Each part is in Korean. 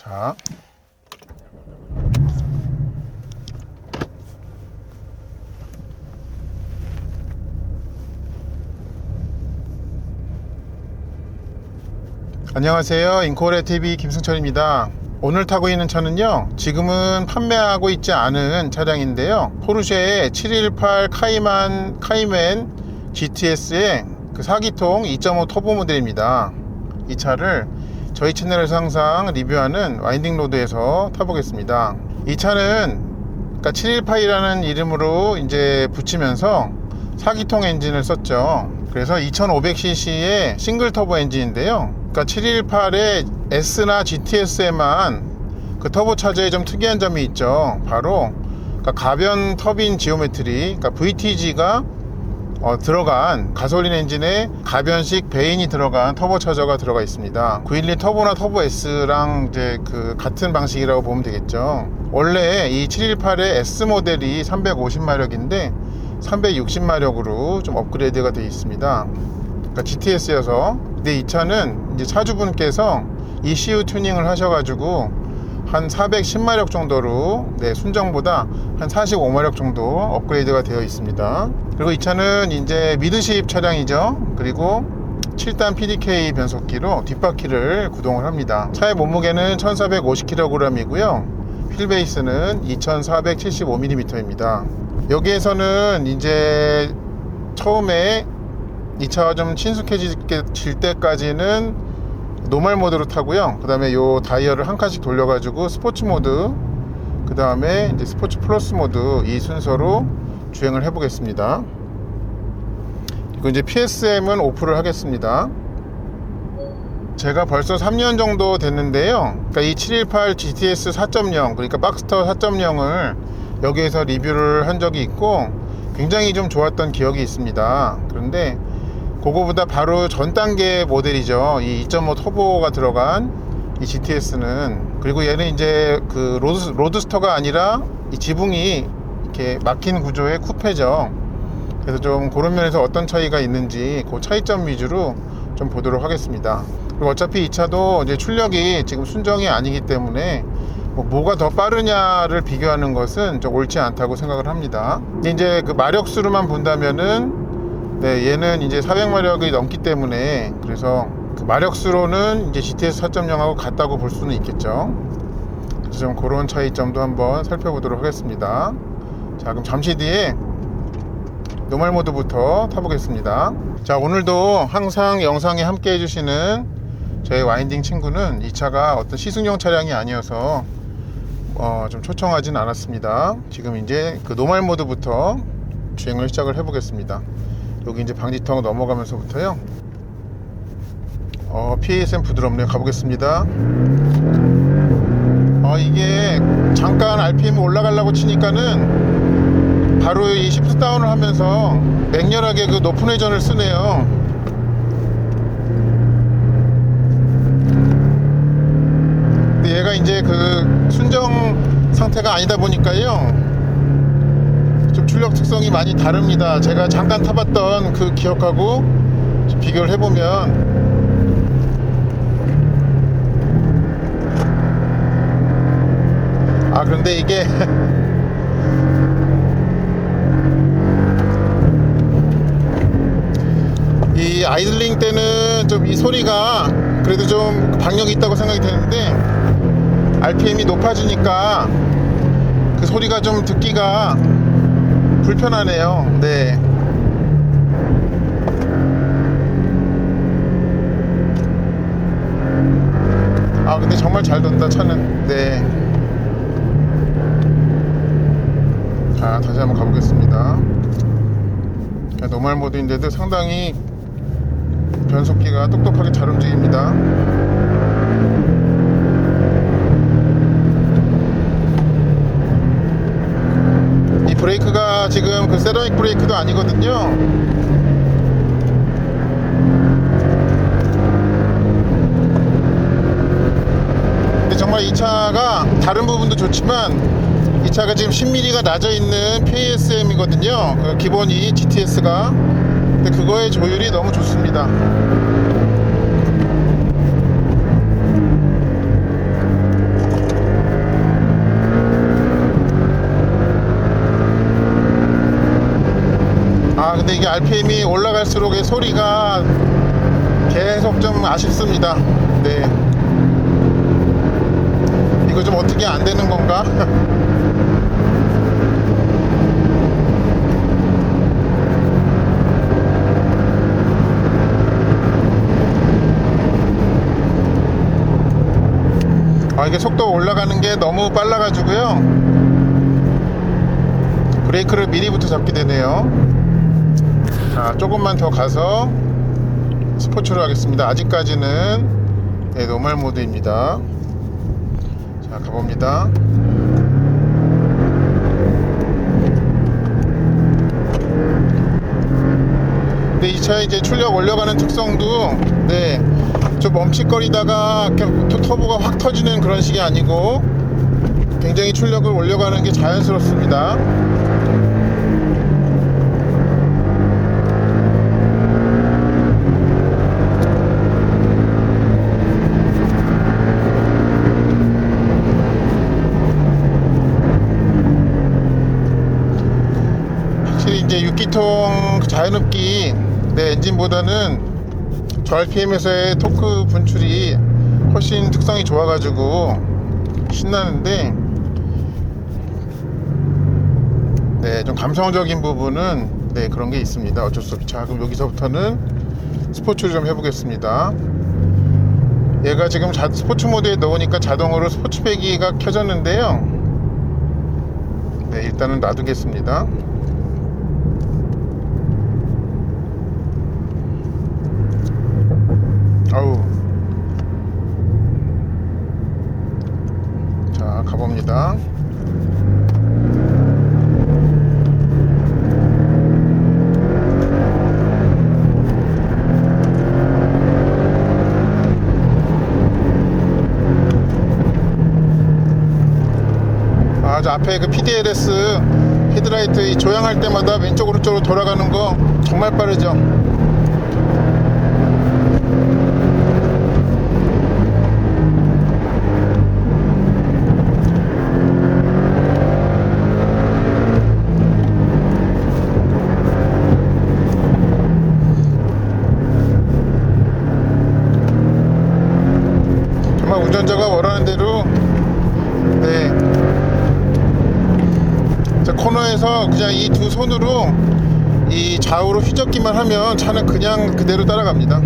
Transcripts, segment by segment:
자, 안녕하세요. 인코레TV 김승철입니다. 오늘 타고 있는 차는요, 지금은 판매하고 있지 않은 차량인데요, 포르쉐의 718 카이맨 GTS의 그 4기통 2.5 터보 모델입니다. 이 차를 저희 채널에서 항상 리뷰하는 와인딩 로드에서 타보겠습니다. 이 차는 그러니까 718이라는 이름으로 이제 붙이면서 4기통 엔진을 썼죠. 그래서 2500cc의 싱글 터보 엔진인데요, 그러니까 718의 S나 GTS에만 그 터보 차저에 좀 특이한 점이 있죠. 바로 그러니까 가변 터빈 지오메트리, 그러니까 VTG가 들어간 가솔린 엔진에 가변식 베인이 들어간 터보 차저가 들어가 있습니다. 912 터보나 터보 S랑 이제 그 같은 방식이라고 보면 되겠죠. 원래 이 718의 S 모델이 350마력인데 360마력으로 좀 업그레이드가 되어 있습니다. 그러니까 GTS여서. 근데 이 차는 이제 차주분께서 ECU 튜닝을 하셔가지고 한 410마력 정도로, 순정보다 한 45마력 정도 업그레이드가 되어 있습니다. 그리고 이 차는 이제 미드십 차량이죠. 그리고 7단 PDK 변속기로 뒷바퀴를 구동을 합니다. 차의 몸무게는 1450kg이고요. 휠베이스는 2475mm입니다. 여기에서는 이제 처음에 이 차와 좀 친숙해질 때까지는 노멀 모드로 타고요. 그 다음에 요 다이얼을 한 칸씩 돌려가지고 스포츠 모드, 그 다음에 이제 스포츠 플러스 모드, 이 순서로 주행을 해보겠습니다. 그리고 이제 PSM은 오프를 하겠습니다. 제가 벌써 3년 정도 됐는데요, 그러니까 이 718 GTS 4.0, 그러니까 박스터 4.0을 여기에서 리뷰를 한 적이 있고 굉장히 좀 좋았던 기억이 있습니다. 그런데 그거보다 바로 전 단계 모델이죠. 이 2.5 터보가 들어간 이 GTS는. 그리고 얘는 이제 그 로드스터가 아니라 이 지붕이 이렇게 막힌 구조의 쿠페죠. 그래서 좀 그런 면에서 어떤 차이가 있는지 그 차이점 위주로 좀 보도록 하겠습니다. 그리고 어차피 이 차도 이제 출력이 지금 순정이 아니기 때문에 뭐가 더 빠르냐를 비교하는 것은 좀 옳지 않다고 생각을 합니다. 근데 이제 그 마력수로만 본다면은 얘는 이제 400마력이 넘기 때문에, 그래서 그 마력수로는 이제 GTS 4.0하고 같다고 볼 수는 있겠죠. 그래서 좀 그런 차이점도 한번 살펴보도록 하겠습니다. 자, 그럼 잠시 뒤에 노멀 모드부터 타보겠습니다. 자, 오늘도 항상 영상에 함께 해주시는 저희 와인딩 친구는 이 차가 어떤 시승용 차량이 아니어서 좀 초청하진 않았습니다. 지금 이제 그 노멀 모드부터 주행을 시작을 해보겠습니다. 여기 이제 방지턱 넘어가면서부터요. PASM 부드럽네요. 가보겠습니다. 이게 잠깐 RPM 올라가려고 치니까는 바로 이 시프트 다운을 하면서 맹렬하게 그 높은 회전을 쓰네요. 근데 얘가 이제 그 순정 상태가 아니다 보니까요, 좀 출력 특성이 많이 다릅니다. 제가 잠깐 타봤던 그 기억하고 비교를 해보면 그런데 이게 이 아이들링 때는 좀 이 소리가 그래도 좀 박력이 있다고 생각이 되는데 RPM이 높아지니까 그 소리가 좀 듣기가 불편하네요. 네. 근데 정말 잘 돈다 차는. 네. 자, 다시 한번 가보겠습니다. 노멀 모드인데도 상당히 변속기가 똑똑하게 잘 움직입니다. 이 브레이크가 지금 그 세라믹 브레이크도 아니거든요. 근데 정말 이 차가 다른 부분도 좋지만 이 차가 지금 10mm가 낮아 있는 PASM이거든요. 그 기본이 GTS가. 근데 그거의 조율이 너무 좋습니다. 근데 이게 RPM이 올라갈수록 의 소리가 계속 좀 아쉽습니다. 네. 이거 좀 어떻게 안 되는 건가? 이게 속도 올라가는 게 너무 빨라가지고요. 브레이크를 미리부터 잡게 되네요. 자, 조금만 더 가서 스포츠로 하겠습니다. 아직까지는 네, 노멀 모드입니다. 자, 가봅니다. 근데 이 차 이제 출력 올려가는 특성도 네, 좀 멈칫거리다가 터보가 확 터지는 그런 식이 아니고 굉장히 출력을 올려가는 게 자연스럽습니다. 확실히 이제 6기통 자연흡기 네, 엔진보다는 저 RPM에서의 토크 분출이 훨씬 특성이 좋아가지고 신나는데 네, 좀 감성적인 부분은 네, 그런 게 있습니다. 어쩔 수 없이. 자, 그럼 여기서부터는 스포츠를 좀 해보겠습니다. 얘가 지금 스포츠 모드에 넣으니까 자동으로 스포츠 배기가 켜졌는데요. 네, 일단은 놔두겠습니다. 아우. 자, 가봅니다. 저 앞에 그 PDLS 헤드라이트 조향할 때마다 왼쪽 오른쪽으로 돌아가는 거 정말 빠르죠. 정말 운전자가 원하는 대로 네, 코너에서 그냥 이 두 손으로 이 좌우로 휘젓기만 하면 차는 그냥 그대로 따라갑니다.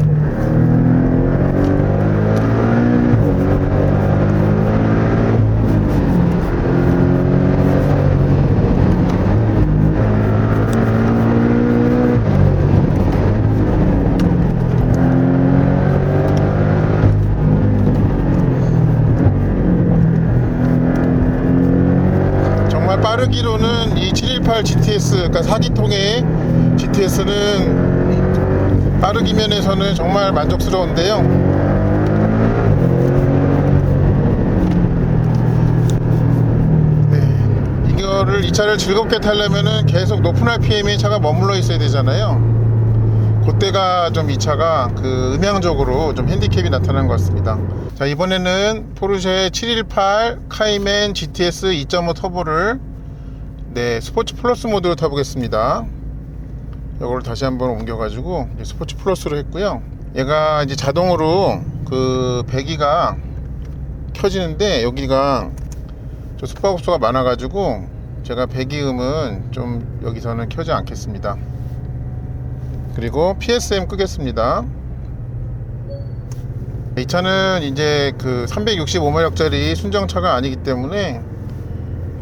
빠르기로는 이 718 GTS, 그러니까 4기통의 GTS는 빠르기 면에서는 정말 만족스러운데요. 네, 이거를 이 차를 즐겁게 타려면은 계속 높은 RPM에 차가 머물러 있어야 되잖아요. 그때가 좀 이 차가 그 음향적으로 좀 핸디캡이 나타나는 것 같습니다. 자, 이번에는 포르쉐 718 카이맨 GTS 2.5 터보를 네, 스포츠 플러스 모드로 타보겠습니다. 이걸 다시 한번 옮겨가지고 스포츠 플러스로 했고요. 얘가 이제 자동으로 그 배기가 켜지는데 여기가 저 숙박업소가 많아가지고 제가 배기음은 좀 여기서는 켜지 않겠습니다. 그리고 PSM 끄겠습니다. 이 차는 이제 그 365마력짜리 순정차가 아니기 때문에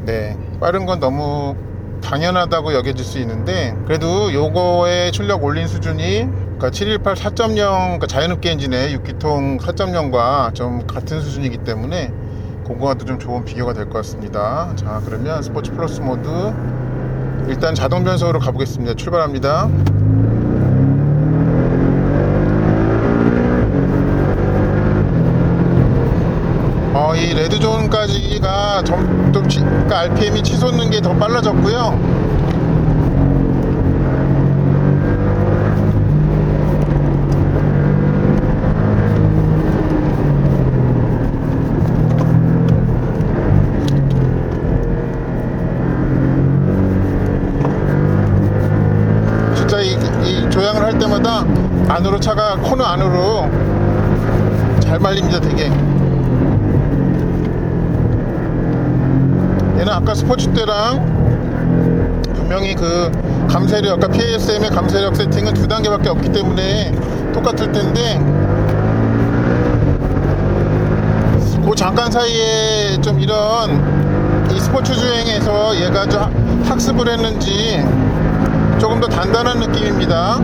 네, 빠른 건 너무 당연하다고 여겨질 수 있는데 그래도 요거의 출력 올린 수준이 그러니까 718 4.0 그러니까 자연흡기 엔진의 6기통 4.0과 좀 같은 수준이기 때문에 그거와도 좀 좋은 비교가 될 것 같습니다. 자, 그러면 스포츠 플러스 모드 일단 자동 변속으로 가보겠습니다. 출발합니다. 이 레드존까지가 좀 그러니까 RPM이 치솟는 게 더 빨라졌고요. 진짜 이 생각보다 안으로 차가 코너 안으로 잘 말립니다. 되게 얘는 아까 스포츠 때랑 분명히 그 감쇄력, 아까 PASM의 감쇄력 세팅은 2단계밖에 없기 때문에 똑같을 텐데 그 잠깐 사이에 좀 이런 이 스포츠 주행에서 얘가 좀 학습을 했는지 조금 더 단단한 느낌입니다.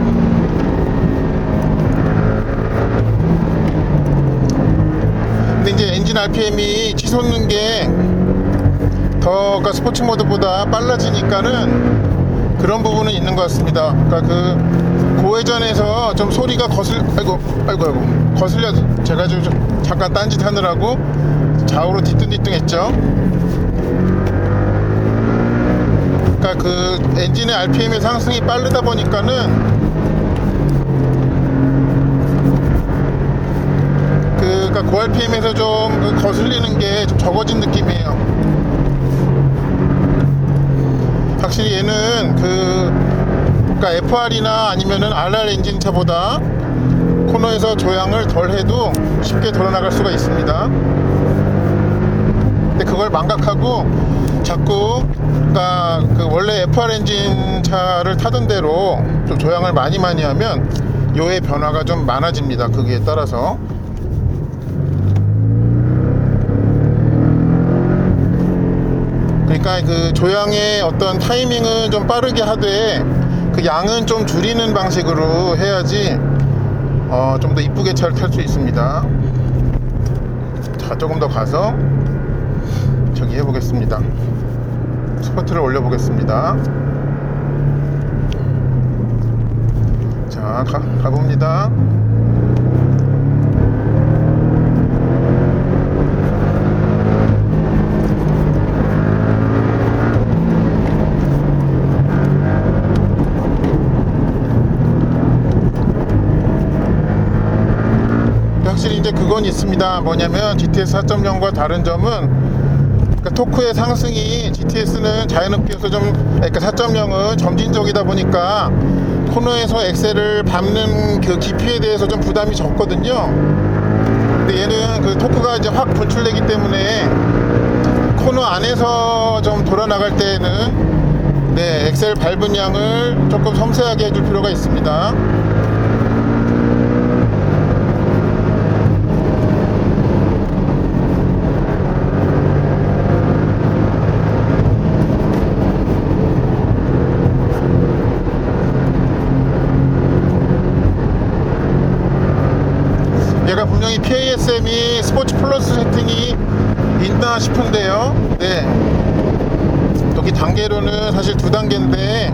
근데 이제 엔진 RPM이 치솟는 게 더 그러니까 스포츠 모드보다 빨라지니까는 그런 부분은 있는 것 같습니다. 그러니까 그 고회전에서 좀 소리가 아이고 거슬려 제가 좀 잠깐 딴짓 하느라고 좌우로 뒤뚱뒤뚱했죠. 그러니까 그 엔진의 RPM의 상승이 빠르다 보니까는 그러니까 고RPM에서 좀 거슬리는 게 좀 적어진 느낌이에요. 확실히 얘는 그러니까 FR이나 아니면은 RR 엔진차보다 코너에서 조향을 덜 해도 쉽게 돌아나갈 수가 있습니다. 근데 그걸 망각하고 자꾸 그러니까 그 원래 FR 엔진 차를 타던 대로 좀 조향을 많이 하면 요의 변화가 좀 많아집니다. 거기에 따라서. 그러니까 그 조향의 어떤 타이밍은 좀 빠르게 하되 그 양은 좀 줄이는 방식으로 해야지 좀 더 이쁘게 차를 탈 수 있습니다. 자, 조금 더 가서 저기 해보겠습니다. 스포트를 올려보겠습니다. 자, 가봅니다. 확실히 이제 그건 있습니다. 뭐냐면 GTS 4.0과 다른 점은 그러니까 토크의 상승이 GTS는 자연흡기여서 좀 그러니까 4.0은 점진적이다 보니까 코너에서 엑셀을 밟는 그 깊이에 대해서 좀 부담이 적거든요. 근데 얘는 그 토크가 이제 확 분출되기 때문에 코너 안에서 좀 돌아 나갈 때에는 네, 엑셀 밟은 양을 조금 섬세하게 해줄 필요가 있습니다. 얘가 분명히 PASM이 스포츠 플러스 세팅이 있나 싶은데요. 네, 여기 단계로는 사실 2단계인데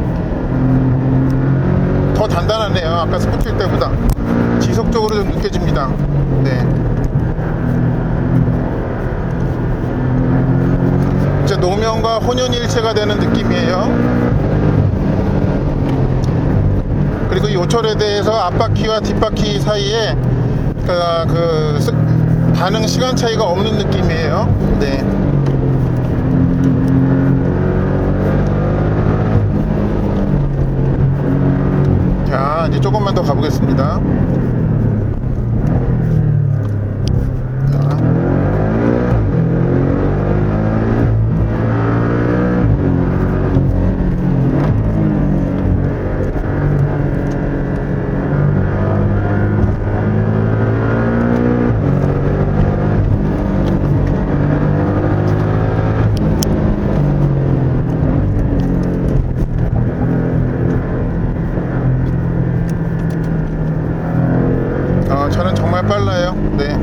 더 단단하네요. 아까 스포츠일 때보다 지속적으로 좀 느껴집니다. 네, 이제 노면과 혼연일체가 되는 느낌이에요. 그리고 이 오철에 대해서 앞바퀴와 뒷바퀴 사이에 그 반응 시간 차이가 없는 느낌이에요. 네. 자, 이제 조금만 더 가보겠습니다. 차는 정말 빨라요. 네.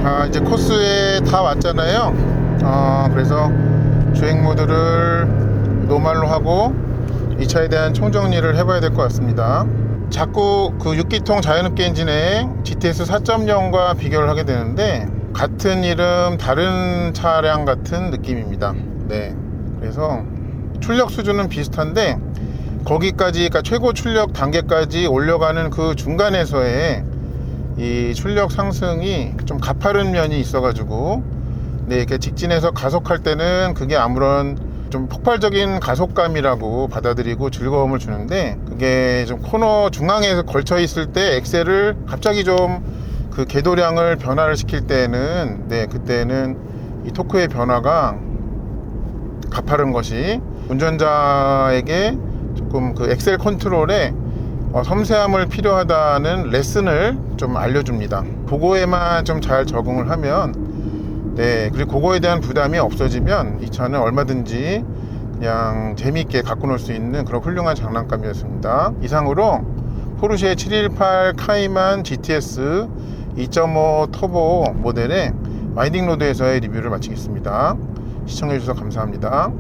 자, 이제 코스에 다 왔잖아요. 그래서 주행 모드를 노말로 하고 이 차에 대한 총정리를 해봐야 될 것 같습니다. 자꾸 그 6기통 자연흡기 엔진의 GTS 4.0과 비교를 하게 되는데 같은 이름 다른 차량 같은 느낌입니다. 네, 그래서 출력 수준은 비슷한데 거기까지, 그러니까 최고 출력 단계까지 올려가는 그 중간에서의 이 출력 상승이 좀 가파른 면이 있어가지고, 네, 이렇게 직진해서 가속할 때는 그게 아무런 좀 폭발적인 가속감이라고 받아들이고 즐거움을 주는데, 그게 좀 코너 중앙에서 걸쳐 있을 때 엑셀을 갑자기 좀 그 궤도량을 변화를 시킬 때는, 네, 그때는 이 토크의 변화가 가파른 것이 운전자에게 조금 그 엑셀 컨트롤에 섬세함을 필요하다는 레슨을 좀 알려줍니다. 그거에만 좀 잘 적응을 하면, 네, 그리고 그거에 대한 부담이 없어지면 이 차는 얼마든지 그냥 재미있게 갖고 놀 수 있는 그런 훌륭한 장난감이었습니다. 이상으로 포르쉐 718 카이만 GTS 2.5 터보 모델의 와인딩 로드에서의 리뷰를 마치겠습니다. 시청해주셔서 감사합니다.